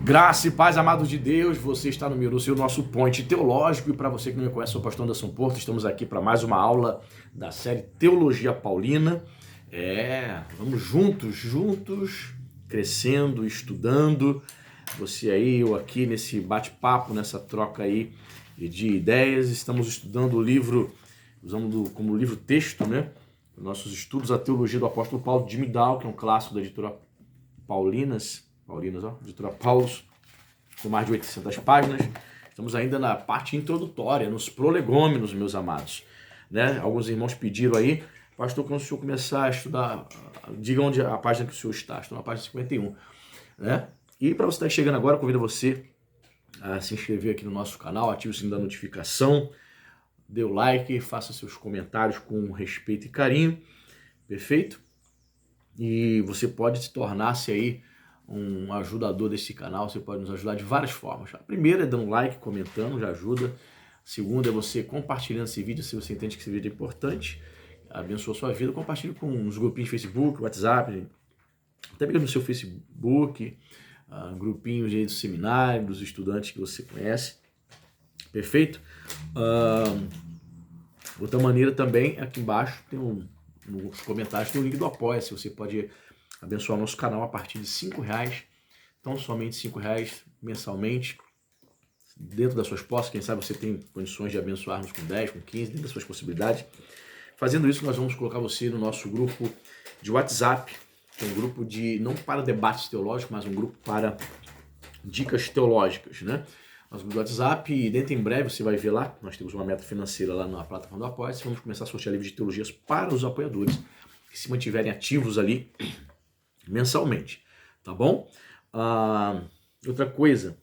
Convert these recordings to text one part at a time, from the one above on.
Graça e paz, amados de Deus, você está no seu nosso point teológico, e para você que não me conhece, sou o pastor Anderson Porto, estamos aqui para mais uma aula da série Teologia Paulina. Vamos juntos, crescendo, estudando, você aí, eu aqui, nesse bate-papo, nessa troca aí de ideias. Estamos estudando o livro, usando como livro texto, né, nossos estudos, a Teologia do Apóstolo Paulo de Midal, que é um clássico da editora Paulinas, editora Paulus, com mais de 800 páginas. Estamos ainda na parte introdutória, nos prolegômenos, meus amados. Né? Alguns irmãos pediram aí, pastor, quando o senhor começar a estudar, diga onde a página que o senhor está. Estou na página 51. Né? E para você estar chegando agora, convido você a se inscrever aqui no nosso canal, ative o sininho da notificação, dê o like, faça seus comentários com respeito e carinho. Perfeito? E você pode se tornar-se aí um ajudador desse canal, você pode nos ajudar de várias formas. A primeira é dando um like, comentando, já ajuda. A segunda é você compartilhando esse vídeo, se você entende que esse vídeo é importante, abençoa a sua vida. Compartilhe com os grupinhos de Facebook, WhatsApp, até mesmo no seu Facebook, grupinhos de seminário, dos estudantes que você conhece. Perfeito? Outra maneira também, aqui embaixo tem nos comentários tem o link do Apoia-se. Você pode abençoar nosso canal a partir de R$5, então somente R$5 mensalmente, dentro das suas posses. Quem sabe você tem condições de abençoar-nos com 10, com 15, dentro das suas possibilidades. Fazendo isso, nós vamos colocar você no nosso grupo de WhatsApp, que é um grupo de, não para debates teológicos, mas um grupo para dicas teológicas, né? Nosso grupo do WhatsApp, e dentro em breve você vai ver lá, nós temos uma meta financeira lá na plataforma do Apoia-se. Vamos começar a sortear livros de teologias para os apoiadores que se mantiverem ativos ali mensalmente, tá bom? Outra coisa,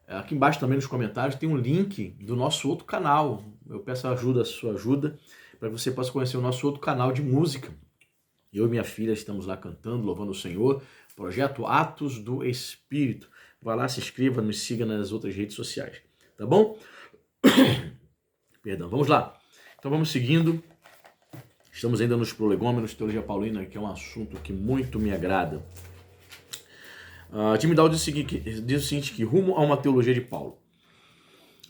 aqui embaixo também nos comentários tem um link do nosso outro canal. Eu peço a sua ajuda, para que você possa conhecer o nosso outro canal de música. Eu e minha filha estamos lá cantando, louvando o Senhor, projeto Atos do Espírito. Vai lá, se inscreva, nos siga nas outras redes sociais, tá bom? Perdão, vamos lá. Então vamos seguindo. Estamos ainda nos prolegômenos, teologia paulina, que é um assunto que muito me agrada. Tim Dow diz o seguinte, que rumo a uma teologia de Paulo.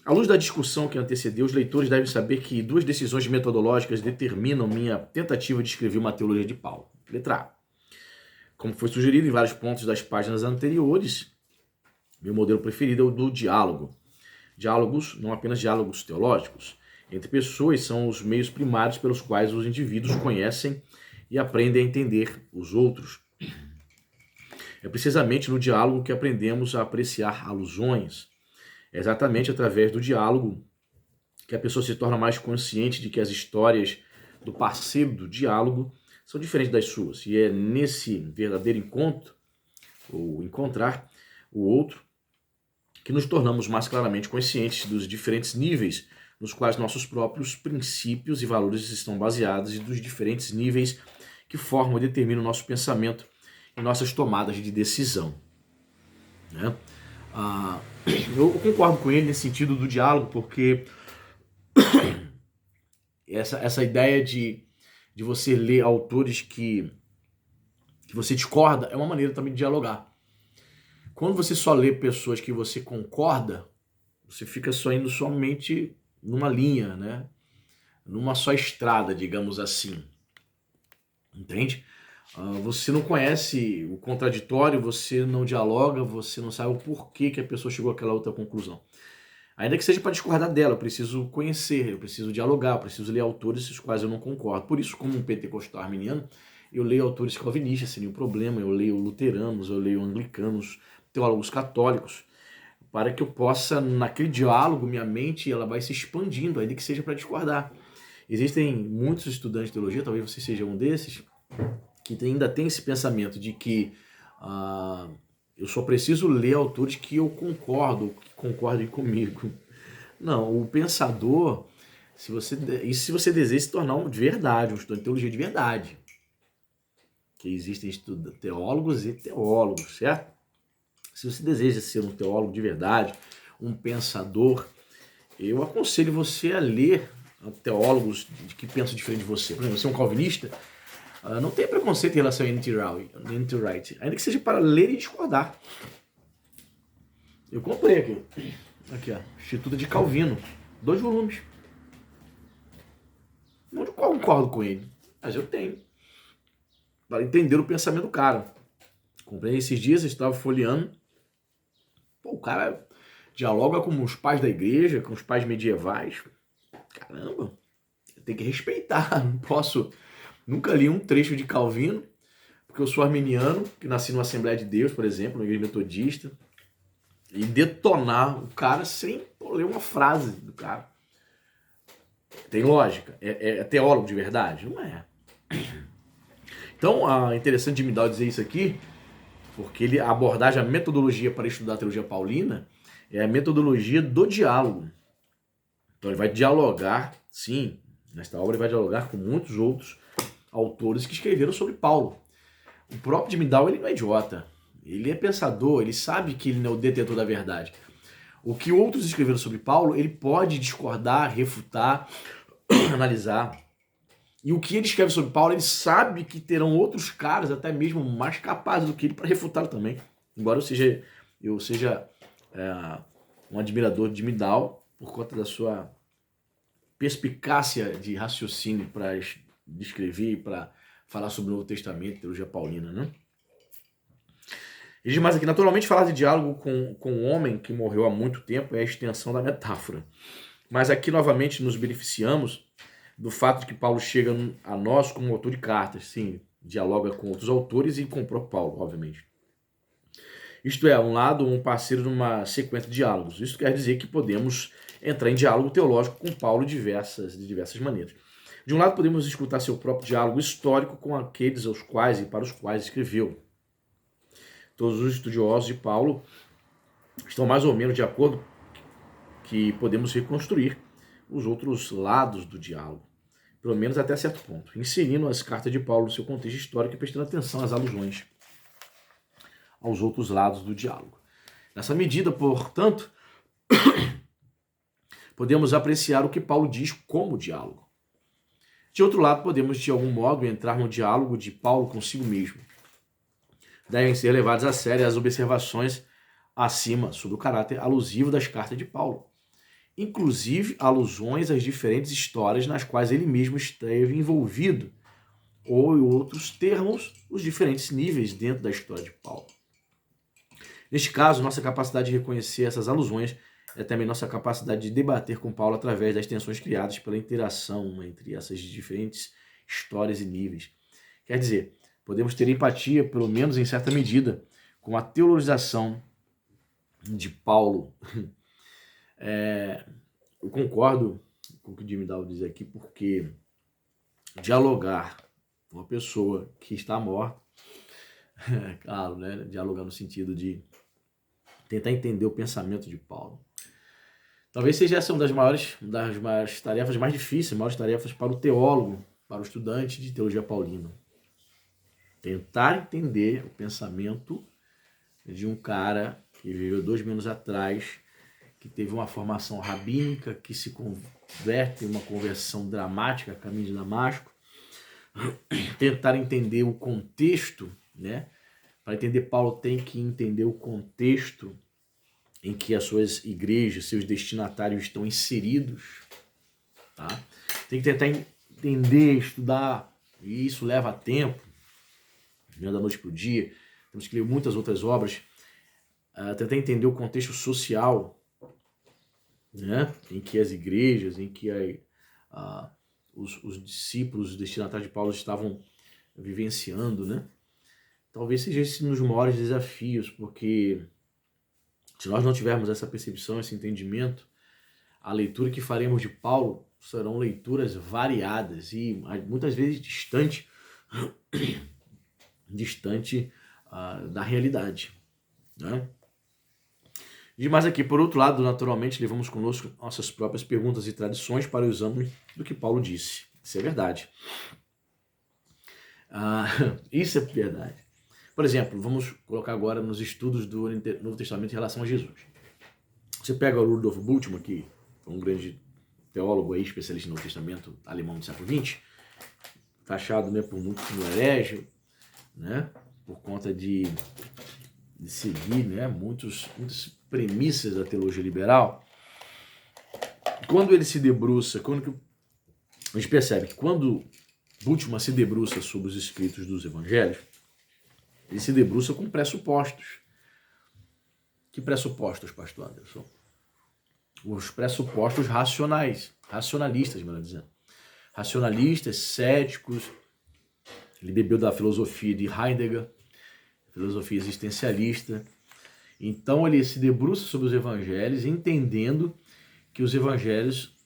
À luz da discussão que antecedeu, os leitores devem saber que duas decisões metodológicas determinam minha tentativa de escrever uma teologia de Paulo. Letra A. Como foi sugerido em vários pontos das páginas anteriores, meu modelo preferido é o do diálogo. Diálogos, não apenas diálogos teológicos, entre pessoas, são os meios primários pelos quais os indivíduos conhecem e aprendem a entender os outros. É precisamente no diálogo que aprendemos a apreciar alusões. É exatamente através do diálogo que a pessoa se torna mais consciente de que as histórias do parceiro do diálogo são diferentes das suas. E é nesse verdadeiro encontro, ou encontrar o outro, que nos tornamos mais claramente conscientes dos diferentes níveis nos quais nossos próprios princípios e valores estão baseados e dos diferentes níveis que formam e determinam o nosso pensamento e nossas tomadas de decisão. Né? Eu concordo com ele nesse sentido do diálogo, porque essa ideia de você ler autores que você discorda é uma maneira também de dialogar. Quando você só lê pessoas que você concorda, você fica só indo somente numa linha, né? Numa só estrada, digamos assim. Entende? Você não conhece o contraditório, você não dialoga, você não sabe o porquê que a pessoa chegou àquela outra conclusão. Ainda que seja para discordar dela, eu preciso conhecer, eu preciso dialogar, eu preciso ler autores com os quais eu não concordo. Por isso, como um pentecostal arminiano, eu leio autores calvinistas, sem nenhum problema, eu leio luteranos, eu leio anglicanos, teólogos católicos, para que eu possa, naquele diálogo, minha mente ela vai se expandindo, ainda que seja para discordar. Existem muitos estudantes de teologia, talvez você seja um desses, que ainda tem esse pensamento de que eu só preciso ler autores que eu concordo, que concordem comigo. Não, o pensador, se você deseja se tornar de verdade, um estudante de teologia de verdade, que existem teólogos e teólogos, certo? Se você deseja ser um teólogo de verdade, um pensador, eu aconselho você a ler teólogos que pensam diferente de você. Por exemplo, você é um calvinista, não tenha preconceito em relação a N.T. Wright, ainda que seja para ler e discordar. Eu comprei aqui. Aqui, ó. Instituto de Calvino. 2 volumes. Não concordo com ele, mas eu tenho. Para entender o pensamento do cara. Comprei esses dias, estava folheando. Pô, o cara dialoga com os pais da igreja, com os pais medievais. Caramba, tem que respeitar. Não posso. Nunca li um trecho de Calvino, porque eu sou arminiano, que nasci numa Assembleia de Deus, por exemplo, na igreja metodista, e detonar o cara sem ler uma frase do cara. Tem lógica? É teólogo de verdade? Não é. Então, é interessante de Midal dizer isso aqui, porque a abordagem, a metodologia para estudar a teologia paulina é a metodologia do diálogo. Então ele vai dialogar, sim, nesta obra ele vai dialogar com muitos outros autores que escreveram sobre Paulo. O próprio de Midal, ele não é idiota, ele é pensador, ele sabe que ele não é o detentor da verdade. O que outros escreveram sobre Paulo, ele pode discordar, refutar, analisar. E o que ele escreve sobre Paulo, ele sabe que terão outros caras, até mesmo mais capazes do que ele, para refutá-lo também. Embora eu seja um admirador de Midal, por conta da sua perspicácia de raciocínio para descrever e para falar sobre o Novo Testamento, teologia paulina, né? E diz mais aqui, naturalmente falar de diálogo com um homem que morreu há muito tempo é a extensão da metáfora. Mas aqui novamente nos beneficiamos do fato de que Paulo chega a nós como autor de cartas, sim, dialoga com outros autores e com o próprio Paulo, obviamente. Isto é, um lado, um parceiro de uma sequência de diálogos. Isso quer dizer que podemos entrar em diálogo teológico com Paulo de diversas maneiras. De um lado, podemos escutar seu próprio diálogo histórico com aqueles aos quais e para os quais escreveu. Todos os estudiosos de Paulo estão mais ou menos de acordo que podemos reconstruir os outros lados do diálogo, pelo menos até certo ponto, inserindo as cartas de Paulo no seu contexto histórico e prestando atenção às alusões aos outros lados do diálogo. Nessa medida, portanto, podemos apreciar o que Paulo diz como diálogo. De outro lado, podemos, de algum modo, entrar no diálogo de Paulo consigo mesmo. Devem ser levadas a sério as observações acima sobre o caráter alusivo das cartas de Paulo, inclusive alusões às diferentes histórias nas quais ele mesmo esteve envolvido, ou em outros termos, os diferentes níveis dentro da história de Paulo. Neste caso, nossa capacidade de reconhecer essas alusões é também nossa capacidade de debater com Paulo através das tensões criadas pela interação entre essas diferentes histórias e níveis. Quer dizer, podemos ter empatia, pelo menos em certa medida, com a teologização de Paulo. Eu concordo com o que o Jimmy Dow diz aqui, porque dialogar com uma pessoa que está morta, claro, né? Dialogar no sentido de tentar entender o pensamento de Paulo. Talvez seja essa uma das maiores tarefas mais difíceis, maiores tarefas para o teólogo, para o estudante de teologia paulina. Tentar entender o pensamento de um cara que viveu 2000 anos atrás, que teve uma formação rabínica, que se converte em uma conversão dramática a caminho de Damasco. Tentar entender o contexto, né? Para entender Paulo tem que entender o contexto em que as suas igrejas, seus destinatários estão inseridos, tá? Tem que tentar entender, estudar, e isso leva tempo, da noite para o dia. Temos que ler muitas outras obras, tentar entender o contexto social, né? Em que as igrejas, em que os discípulos, os destinatários de Paulo estavam vivenciando, né? Talvez seja esse um dos maiores desafios, porque se nós não tivermos essa percepção, esse entendimento, a leitura que faremos de Paulo serão leituras variadas e muitas vezes distante da realidade, né? E mais aqui, por outro lado, naturalmente, levamos conosco nossas próprias perguntas e tradições para o exame do que Paulo disse. Isso é verdade. Isso é verdade. Por exemplo, vamos colocar agora nos estudos do Novo Testamento em relação a Jesus. Você pega o Rudolf Bultmann, que foi um grande teólogo aí, especialista no Novo Testamento alemão do século XX, taxado, né, por muitos como herege, né, por conta de seguir, né, muitas premissas da teologia liberal, quando ele se debruça, a gente percebe que quando Bultmann se debruça sobre os escritos dos evangelhos, ele se debruça com pressupostos. Que pressupostos, pastor Anderson? Os pressupostos racionalistas, melhor dizendo. Racionalistas, céticos. Ele bebeu da filosofia de Heidegger, filosofia existencialista. Então ele se debruça sobre os evangelhos, entendendo que os evangelhos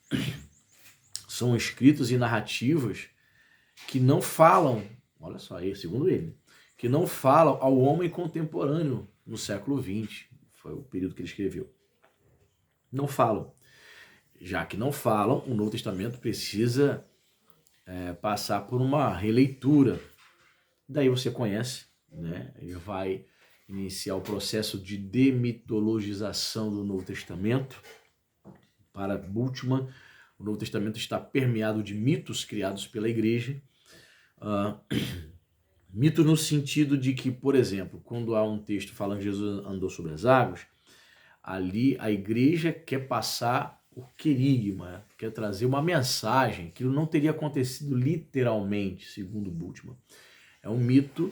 são escritos e narrativas que não falam, olha só aí, segundo ele, que não falam ao homem contemporâneo no século XX, foi o período que ele escreveu. Não falam. Já que não falam, o Novo Testamento precisa passar por uma releitura. Daí você conhece, né? Ele vai iniciar o processo de demitologização do Novo Testamento. Para Bultmann, o Novo Testamento está permeado de mitos criados pela igreja. Mito no sentido de que, por exemplo, quando há um texto falando que Jesus andou sobre as águas, ali a igreja quer passar o querigma, quer trazer uma mensagem. Aquilo não teria acontecido literalmente, segundo Bultmann. É um mito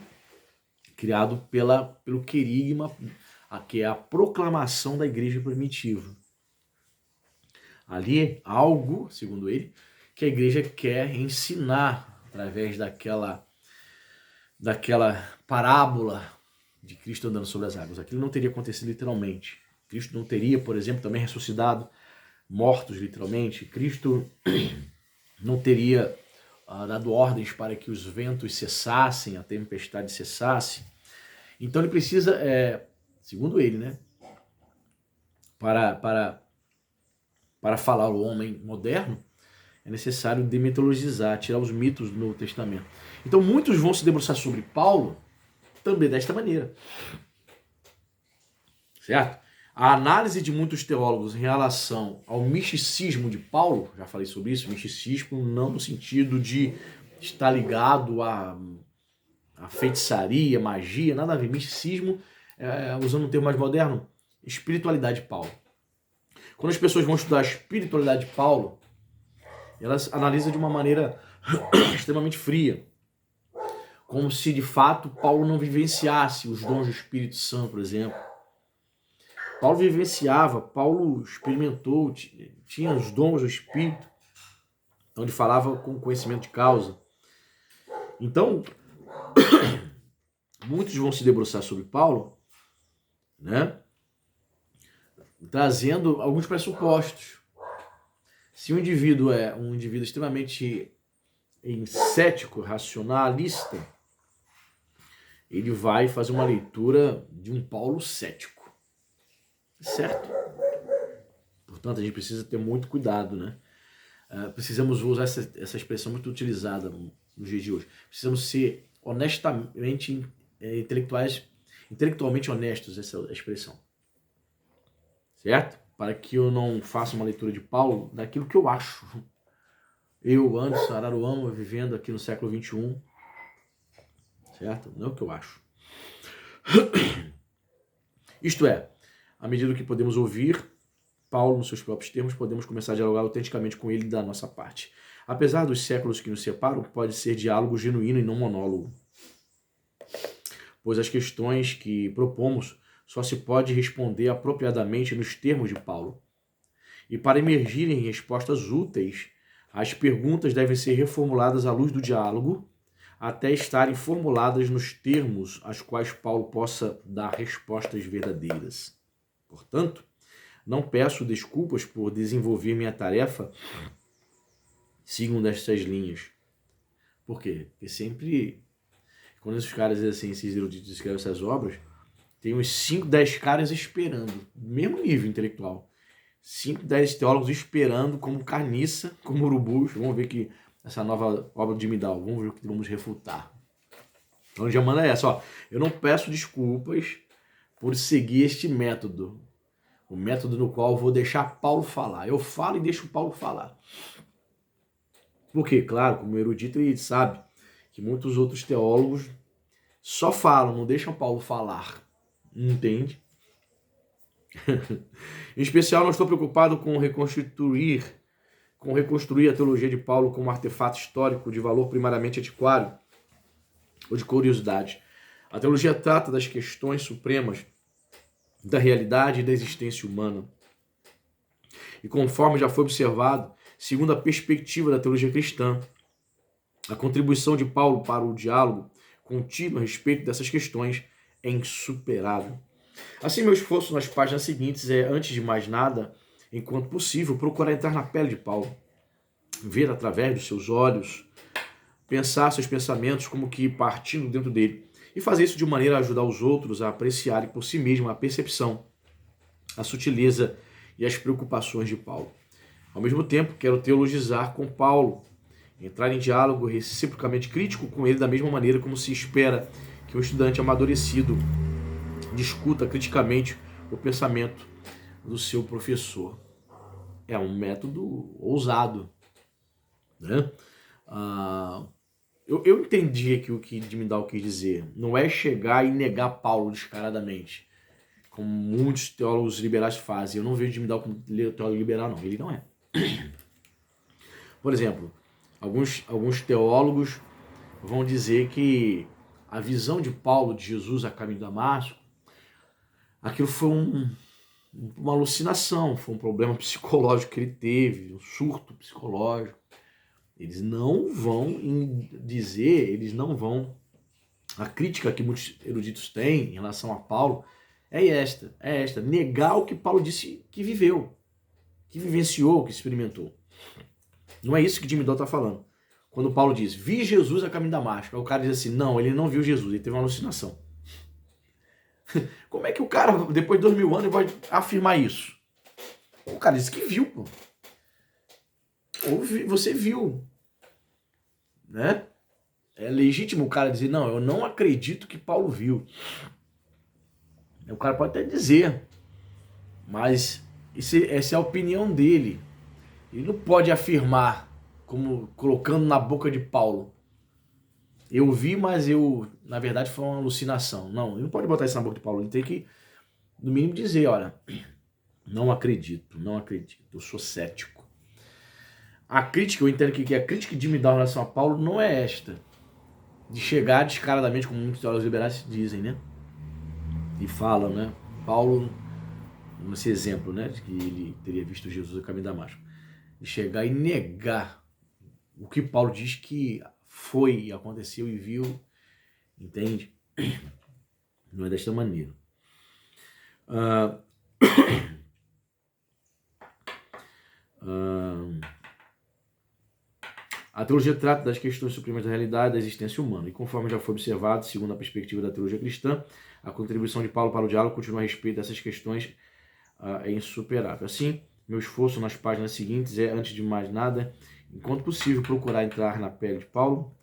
criado pelo querigma, que é a proclamação da igreja primitiva. Ali algo, segundo ele, que a igreja quer ensinar através daquela parábola de Cristo andando sobre as águas. Aquilo não teria acontecido literalmente. Cristo não teria, por exemplo, também ressuscitado mortos literalmente. Cristo não teria dado ordens para que os ventos cessassem, a tempestade cessasse. Então ele precisa, segundo ele, né, para falar ao homem moderno, é necessário demitologizar, tirar os mitos do Novo Testamento. Então muitos vão se debruçar sobre Paulo também desta maneira. Certo? A análise de muitos teólogos em relação ao misticismo de Paulo, já falei sobre isso, misticismo não no sentido de estar ligado a feitiçaria, magia, nada a ver. Misticismo, usando um termo mais moderno, espiritualidade de Paulo. Quando as pessoas vão estudar a espiritualidade de Paulo, elas analisam de uma maneira extremamente fria, como se de fato Paulo não vivenciasse os dons do Espírito Santo, por exemplo. Paulo vivenciava, Paulo experimentou, tinha os dons do Espírito, então ele falava com conhecimento de causa. Então, muitos vão se debruçar sobre Paulo, né, trazendo alguns pressupostos. Se um indivíduo é um indivíduo extremamente cético, racionalista, ele vai fazer uma leitura de um Paulo cético. Certo? Portanto, a gente precisa ter muito cuidado, né? Precisamos usar essa expressão muito utilizada nos dias de hoje. Precisamos ser honestamente intelectualmente honestos, essa é a expressão. Certo? Para que eu não faça uma leitura de Paulo daquilo que eu acho. Eu, Anderson Araruama, vivendo aqui no século XXI. Certo? Não é o que eu acho. Isto é, à medida que podemos ouvir Paulo nos seus próprios termos, podemos começar a dialogar autenticamente com ele da nossa parte. Apesar dos séculos que nos separam, pode ser diálogo genuíno e não monólogo. Pois as questões que propomos só se pode responder apropriadamente nos termos de Paulo. E para emergirem respostas úteis, as perguntas devem ser reformuladas à luz do diálogo, até estarem formuladas nos termos aos quais Paulo possa dar respostas verdadeiras. Portanto, não peço desculpas por desenvolver minha tarefa segundo estas linhas. Por quê? Porque sempre, quando esses caras assim, esses eruditos escrevem essas obras, tem uns 5, 10 caras esperando, mesmo nível intelectual. 5, 10 teólogos esperando como carniça, como urubus. Vamos ver que essa nova obra de Midal, vamos ver o que vamos refutar. Então já manda essa, ó. Eu não peço desculpas por seguir este método. O método no qual eu vou deixar Paulo falar. Eu falo e deixo Paulo falar. Porque, claro, como erudito, ele sabe que muitos outros teólogos só falam, não deixam Paulo falar. Entende? Em especial, não estou preocupado com reconstruir a teologia de Paulo como artefato histórico de valor primariamente antiquário ou de curiosidade. A teologia trata das questões supremas da realidade e da existência humana. E conforme já foi observado, segundo a perspectiva da teologia cristã, a contribuição de Paulo para o diálogo contínuo a respeito dessas questões é insuperável. Assim, meu esforço nas páginas seguintes é, antes de mais nada, enquanto possível, procurar entrar na pele de Paulo, ver através dos seus olhos, pensar seus pensamentos como que partindo dentro dele, e fazer isso de maneira a ajudar os outros a apreciarem por si mesmo a percepção, a sutileza e as preocupações de Paulo. Ao mesmo tempo, quero teologizar com Paulo, entrar em diálogo reciprocamente crítico com ele da mesma maneira como se espera que um estudante amadurecido discuta criticamente o pensamento do seu professor. É um método ousado, né? Eu entendi aqui o que Dimidal quis dizer. Não é chegar e negar Paulo descaradamente, como muitos teólogos liberais fazem. Eu não vejo Dimidal como teólogo liberal, não. Ele não é. Por exemplo, alguns teólogos vão dizer que a visão de Paulo de Jesus a caminho de Damasco, aquilo foi uma alucinação, foi um problema psicológico que ele teve, um surto psicológico. Eles não vão dizer, a crítica que muitos eruditos têm em relação a Paulo é esta, negar o que Paulo disse que viveu, que vivenciou, que experimentou. Não é isso que Dimidal está falando. Quando Paulo diz, vi Jesus a caminho de Damasco, aí o cara diz assim, não, ele não viu Jesus, ele teve uma alucinação. Como é que o cara, depois de 2000 anos, vai afirmar isso? O cara disse que viu, pô. Ou você viu, né? É legítimo o cara dizer, não, eu não acredito que Paulo viu. O cara pode até dizer, mas essa é a opinião dele. Ele não pode afirmar, como colocando na boca de Paulo. Eu vi, mas na verdade, foi uma alucinação. Não, ele não pode botar isso na boca de Paulo. Ele tem que, no mínimo, dizer, olha, não acredito, eu sou cético. A crítica, eu entendo que a crítica de me dar em relação a Paulo não é esta, de chegar descaradamente, como muitos teólogos liberais dizem, né? E falam, né? Paulo, nesse exemplo, né? De que ele teria visto Jesus a caminho de Damasco. De chegar e negar o que Paulo diz que foi, aconteceu e viu, entende? Não é desta maneira. A teologia trata das questões supremas da realidade da existência humana, e conforme já foi observado, segundo a perspectiva da teologia cristã, a contribuição de Paulo para o diálogo continua a respeito dessas questões é insuperável. Assim, meu esforço nas páginas seguintes é, antes de mais nada, enquanto possível, procurar entrar na pele de Paulo,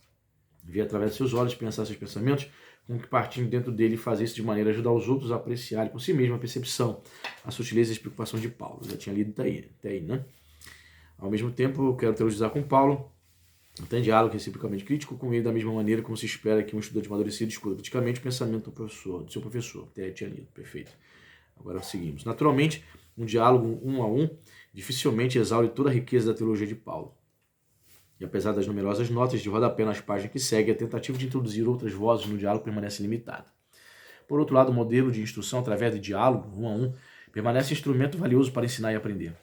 ver através de seus olhos, pensar seus pensamentos, com que partindo dentro dele e fazer isso de maneira a ajudar os outros a apreciarem por si mesmo a percepção, a sutileza e as preocupações de Paulo. Eu já tinha lido até aí, né? Ao mesmo tempo, eu quero teologizar com Paulo, tem diálogo reciprocamente crítico com ele da mesma maneira como se espera que um estudante amadurecido escuta criticamente o pensamento do seu professor. Até tinha lido, perfeito. Agora seguimos. Naturalmente, um diálogo um a um dificilmente exaure toda a riqueza da teologia de Paulo. E apesar das numerosas notas de rodapé nas páginas que seguem, a tentativa de introduzir outras vozes no diálogo permanece limitada. Por outro lado, o modelo de instrução através de diálogo, um a um, permanece instrumento valioso para ensinar e aprender.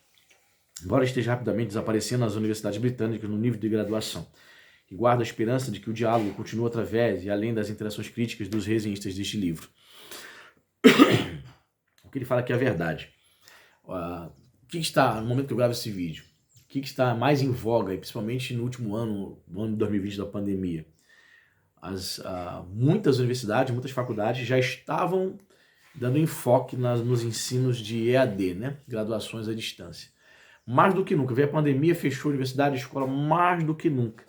Embora esteja rapidamente desaparecendo nas universidades britânicas no nível de graduação, e guardo a esperança de que o diálogo continue através e além das interações críticas dos resenhistas deste livro. O que ele fala aqui é a verdade. O que está, no momento que eu gravo esse vídeo, o que está mais em voga, principalmente no último ano, no ano de 2020 da pandemia? Muitas universidades, muitas faculdades já estavam dando enfoque nos ensinos de EAD, né? Graduações à distância. Mais do que nunca. Veio a pandemia, fechou a universidade, a escola, mais do que nunca.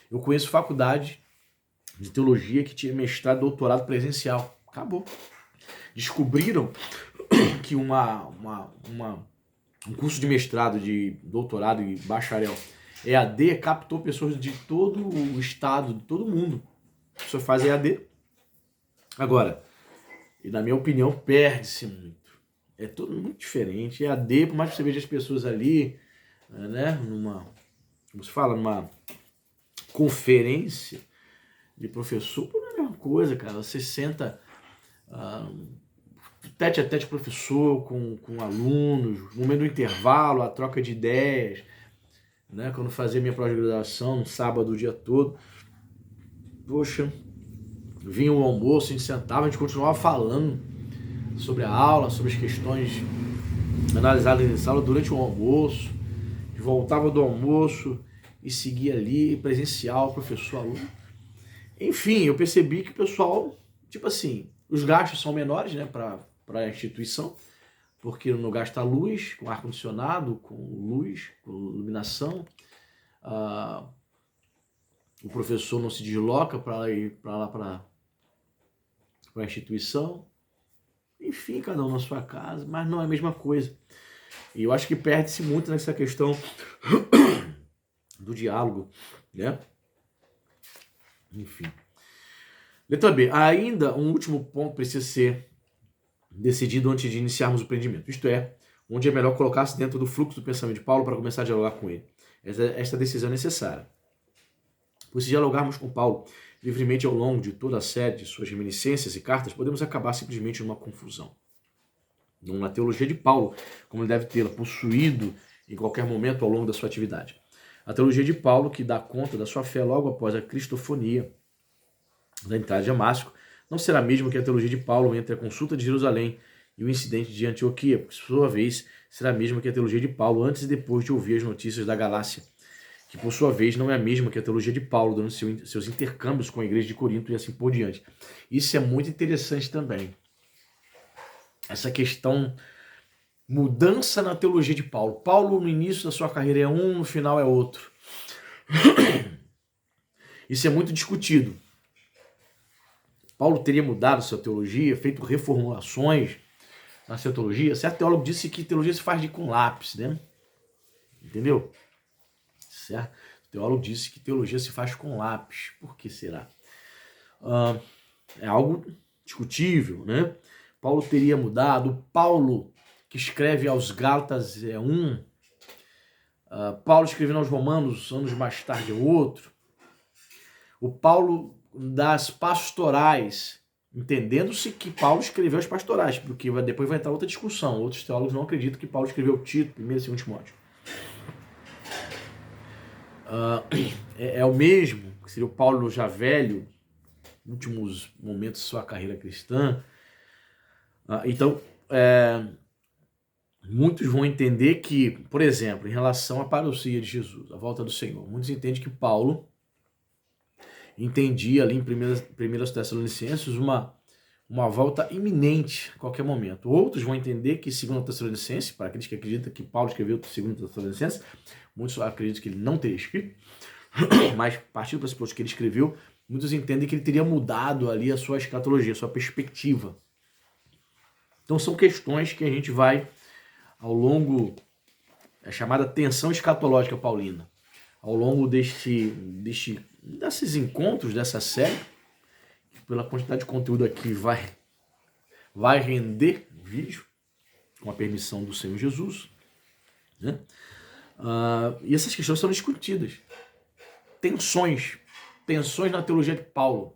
Eu conheço faculdade de teologia que tinha mestrado, doutorado presencial. Acabou. Descobriram que um curso de mestrado, de doutorado e bacharel EAD captou pessoas de todo o estado, de todo mundo. A pessoa faz EAD. Agora, e na minha opinião, perde-se muito. é tudo muito diferente. EAD, por mais que você veja as pessoas ali, né, como se fala, numa conferência de professor, não é a mesma coisa, cara. Você senta tete a tete professor com alunos, no momento do intervalo, a troca de ideias, né? Quando eu fazia minha pós-graduação, no sábado o dia todo, poxa, vinha o almoço, a gente sentava, a gente continuava falando sobre a aula, sobre as questões analisadas em sala durante o almoço, voltava do almoço e seguia ali, presencial, professor, aluno. Enfim, eu percebi que o pessoal, tipo assim, os gastos são menores, né, para a instituição, porque não gasta luz, com ar-condicionado, com luz, com iluminação. O professor não se desloca para ir para lá para a instituição. Enfim, cada um na sua casa, mas não é a mesma coisa. E eu acho que perde-se muito nessa questão do diálogo, né? Enfim. Letra B. Ainda um último ponto precisa ser decidido antes de iniciarmos o empreendimento. Isto é, onde é melhor colocar-se dentro do fluxo do pensamento de Paulo para começar a dialogar com ele. Esta decisão é necessária. Pois se dialogarmos com Paulo livremente ao longo de toda a série de suas reminiscências e cartas, podemos acabar simplesmente numa confusão. Numa teologia de Paulo, como ele deve tê-la possuído em qualquer momento ao longo da sua atividade. A teologia de Paulo, que dá conta da sua fé logo após a cristofonia da entrada de Damasco, não será mesmo que a teologia de Paulo entre a consulta de Jerusalém e o incidente de Antioquia, porque, por sua vez, será a mesma que a teologia de Paulo antes e depois de ouvir as notícias da Galácia, que, por sua vez, não é a mesma que a teologia de Paulo durante seus intercâmbios com a igreja de Corinto e assim por diante. Isso é muito interessante também. Essa questão, mudança na teologia de Paulo. Paulo, no início da sua carreira, é um, no final é outro. Isso é muito discutido. Paulo teria mudado sua teologia, feito reformulações na sua teologia. Certo teólogo disse que teologia se faz com lápis, né? Entendeu? Certo? O teólogo disse que teologia se faz com lápis. Por que será? É algo discutível, né? Paulo teria mudado. Paulo, que escreve aos Gálatas, é um. Paulo escrevendo aos Romanos, anos mais tarde, é outro. O Paulo das pastorais, entendendo-se que Paulo escreveu as pastorais, porque depois vai entrar outra discussão. Outros teólogos não acreditam que Paulo escreveu Tito, 1 e 2 Timóteo. É o mesmo, que seria o Paulo já velho, últimos momentos de sua carreira cristã. Então, muitos vão entender que, por exemplo, em relação à parousia de Jesus, a volta do Senhor, muitos entendem que Paulo entendia ali em 1 Tessalonicenses uma volta iminente a qualquer momento. Outros vão entender que 2 Tessalonicenses, para aqueles que acreditam que Paulo escreveu 2 Tessalonicenses, muitos acreditam que ele não teria escrito, mas partindo do pressuposto que ele escreveu, muitos entendem que ele teria mudado ali a sua escatologia, a sua perspectiva. Então são questões que a gente vai, ao longo, é chamada tensão escatológica paulina, ao longo desses encontros, dessa série, pela quantidade de conteúdo aqui vai render vídeo, com a permissão do Senhor Jesus, né? E essas questões são discutidas. Tensões na teologia de Paulo,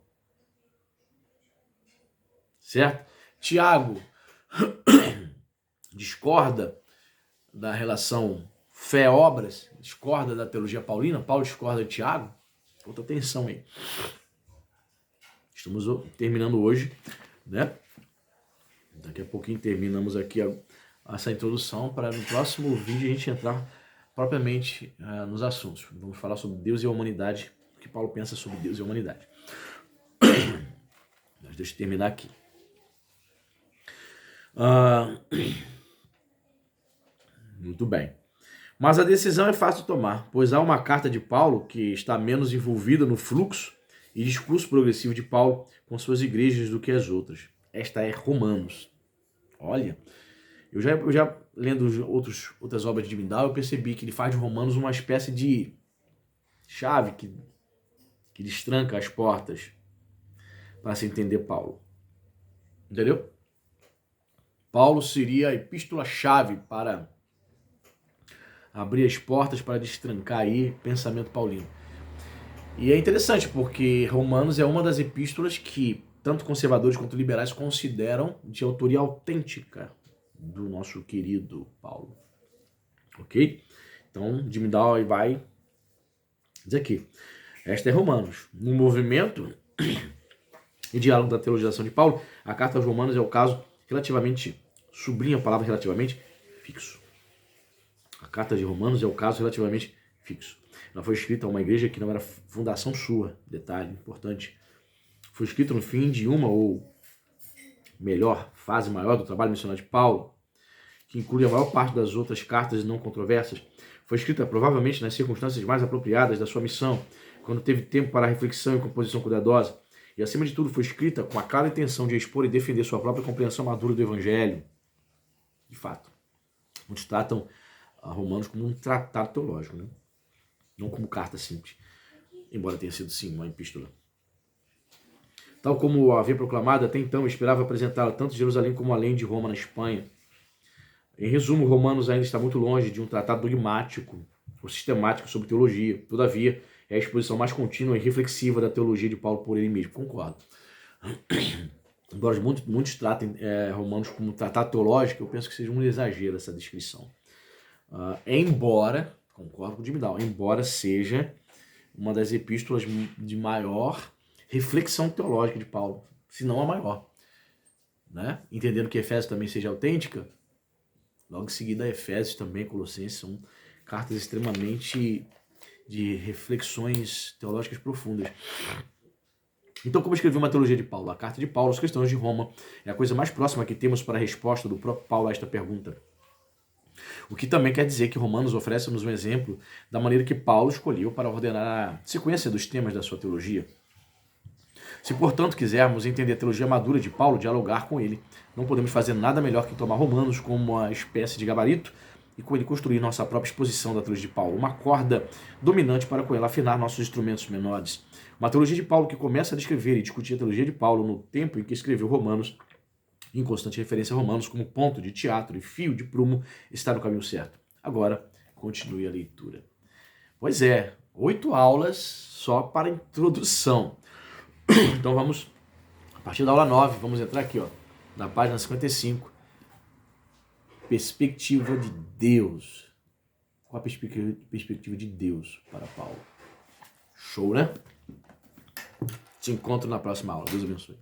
certo? Tiago discorda da relação fé-obras, discorda da teologia paulina, Paulo discorda de Tiago. Outra tensão aí. Estamos terminando hoje, né? Daqui a pouquinho terminamos aqui essa introdução para no próximo vídeo a gente entrar propriamente nos assuntos. Vamos falar sobre Deus e a humanidade, o que Paulo pensa sobre Deus e a humanidade. Mas deixa eu terminar aqui. Muito bem. Mas a decisão é fácil de tomar, pois há uma carta de Paulo que está menos envolvida no fluxo e discurso progressivo de Paulo com suas igrejas do que as outras. Esta é Romanos. Olha, eu já lendo outras obras de Mindal, eu percebi que ele faz de Romanos uma espécie de chave que destranca as portas para se entender Paulo. Entendeu? Paulo seria a epístola-chave para abrir as portas, para destrancar aí pensamento paulino. E é interessante porque Romanos é uma das epístolas que tanto conservadores quanto liberais consideram de autoria autêntica do nosso querido Paulo. Ok? Então, Jim Dow vai dizer aqui. Esta é Romanos. No movimento e diálogo da teologização de Paulo, a carta aos Romanos é o caso relativamente, sublinha a palavra relativamente, fixo. A carta de Romanos é o caso relativamente fixo. Ela foi escrita a uma igreja que não era fundação sua, detalhe importante. Foi escrita no fim de uma, ou melhor, fase maior do trabalho missionário de Paulo, que inclui a maior parte das outras cartas não controversas. Foi escrita provavelmente nas circunstâncias mais apropriadas da sua missão, quando teve tempo para reflexão e composição cuidadosa. E, acima de tudo, foi escrita com a clara intenção de expor e defender sua própria compreensão madura do Evangelho. De fato, muitos tratam a Romanos como um tratado teológico, né? Não como carta simples, embora tenha sido, sim, uma epístola. Tal como havia proclamado, até então esperava apresentá-la tanto em Jerusalém como além de Roma, na Espanha. Em resumo, Romanos ainda está muito longe de um tratado dogmático ou sistemático sobre teologia. Todavia, é a exposição mais contínua e reflexiva da teologia de Paulo por ele mesmo. Concordo. Embora muitos tratem Romanos como um tratado teológico, eu penso que seja um exagero essa descrição. Embora, concordo com o Jim Dow, embora seja uma das epístolas de maior reflexão teológica de Paulo, se não a maior. Né? Entendendo que Efésios também seja autêntica, logo em seguida Efésios também, Colossenses, são cartas extremamente de reflexões teológicas profundas. Então, como escrever uma teologia de Paulo? A carta de Paulo aos cristãos de Roma é a coisa mais próxima que temos para a resposta do próprio Paulo a esta pergunta. O que também quer dizer que Romanos oferece-nos um exemplo da maneira que Paulo escolheu para ordenar a sequência dos temas da sua teologia. Se, portanto, quisermos entender a teologia madura de Paulo, dialogar com ele, não podemos fazer nada melhor que tomar Romanos como uma espécie de gabarito e com ele construir nossa própria exposição da teologia de Paulo, uma corda dominante para com ela afinar nossos instrumentos menores. Uma teologia de Paulo que começa a descrever e discutir a teologia de Paulo no tempo em que escreveu Romanos, em constante referência a Romanos como ponto de teatro e fio de prumo, está no caminho certo. Agora, continue a leitura. Pois é, 8 aulas só para introdução. Então vamos, a partir da aula 9, vamos entrar aqui, ó, na página 55. Perspectiva de Deus. Qual a perspectiva de Deus para Paulo? Show, né? Te encontro na próxima aula. Deus abençoe.